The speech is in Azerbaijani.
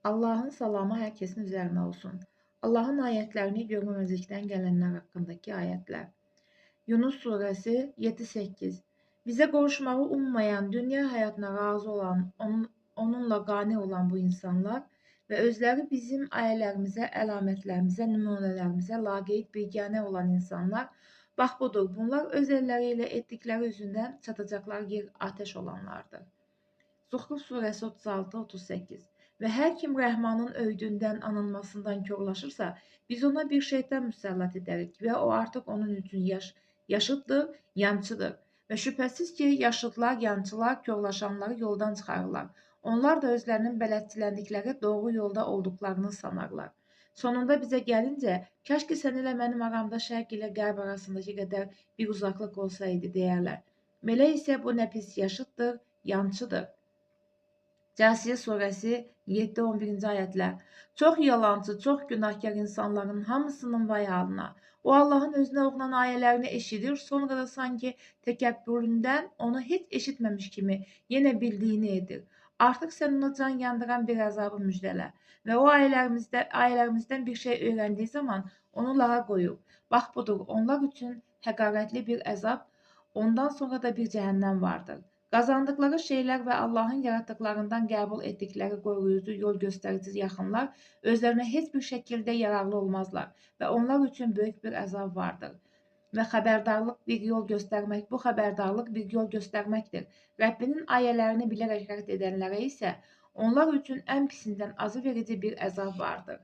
Allahın salamı hər kəsin üzərinə olsun. Allahın ayətlərini görməməzlikdən gələnlər haqqındakı ayətlər. Yunus surəsi 7-8. Bizə qovuşmağı ummayan, dünya həyatına razı olan, onunla qane olan bu insanlar və özləri bizim ayələrimizə, əlamətlərimizə, nümunələrimizə laqeyd biganə olan insanlar, bax budur, bunlar öz əlləri ilə etdikləri üzündən çatacaqlar yer atəş olanlardır. Zuhruf surəsi 36-38. Və hər kim Rəhmanın övdündən anılmasından körlaşırsa, biz ona bir şeytan müsəllat edərik və o artıq onun üçün yaşıddır, yançıdır. Və şübhəsiz ki, yaşıdlar, yançılar körlaşanları yoldan çıxarırlar. Onlar da özlərinin bələdçiləndikləri doğru yolda olduqlarını sanarlar. Sonunda bizə gəlincə, kaş ki sən ilə mənim aramda şərq ilə qərb arasındakı qədər bir uzaqlıq olsaydı deyərlər. Belə isə bu nə pis yaşıddır, yançıdır. Cəsiyə surəsi 7-11-ci ayətlər. Çox yalançı, çox günahkar insanların hamısının vay halına. O Allahın özünə oxunan ayələrini eşidir, sonra da sanki təkəbbüründən onu heç eşitməmiş kimi yenə bildiyini edir. Artıq sən ona can yandıran bir əzabı müjdələ və o ayələrimizdən bir şey öyrəndiyi zaman onu lağa qoyub. Bax budur, onlar üçün həqarətli bir əzab, ondan sonra da bir cəhənnəm vardır. Qazandıqları şeylər və Allahın yaratdıqlarından qəbul etdikləri qoruyucu, yol göstərici yaxınlar özlərinə heç bir şəkildə yararlı olmazlar və onlar üçün böyük bir əzab vardır. Və xəbərdarlıq bir yol göstərmək, bu xəbərdarlıq bir yol göstərməkdir. Rəbbinin ayələrini bilərək rədd edənlərə isə onlar üçün ən pisindən acı verici bir əzab vardır.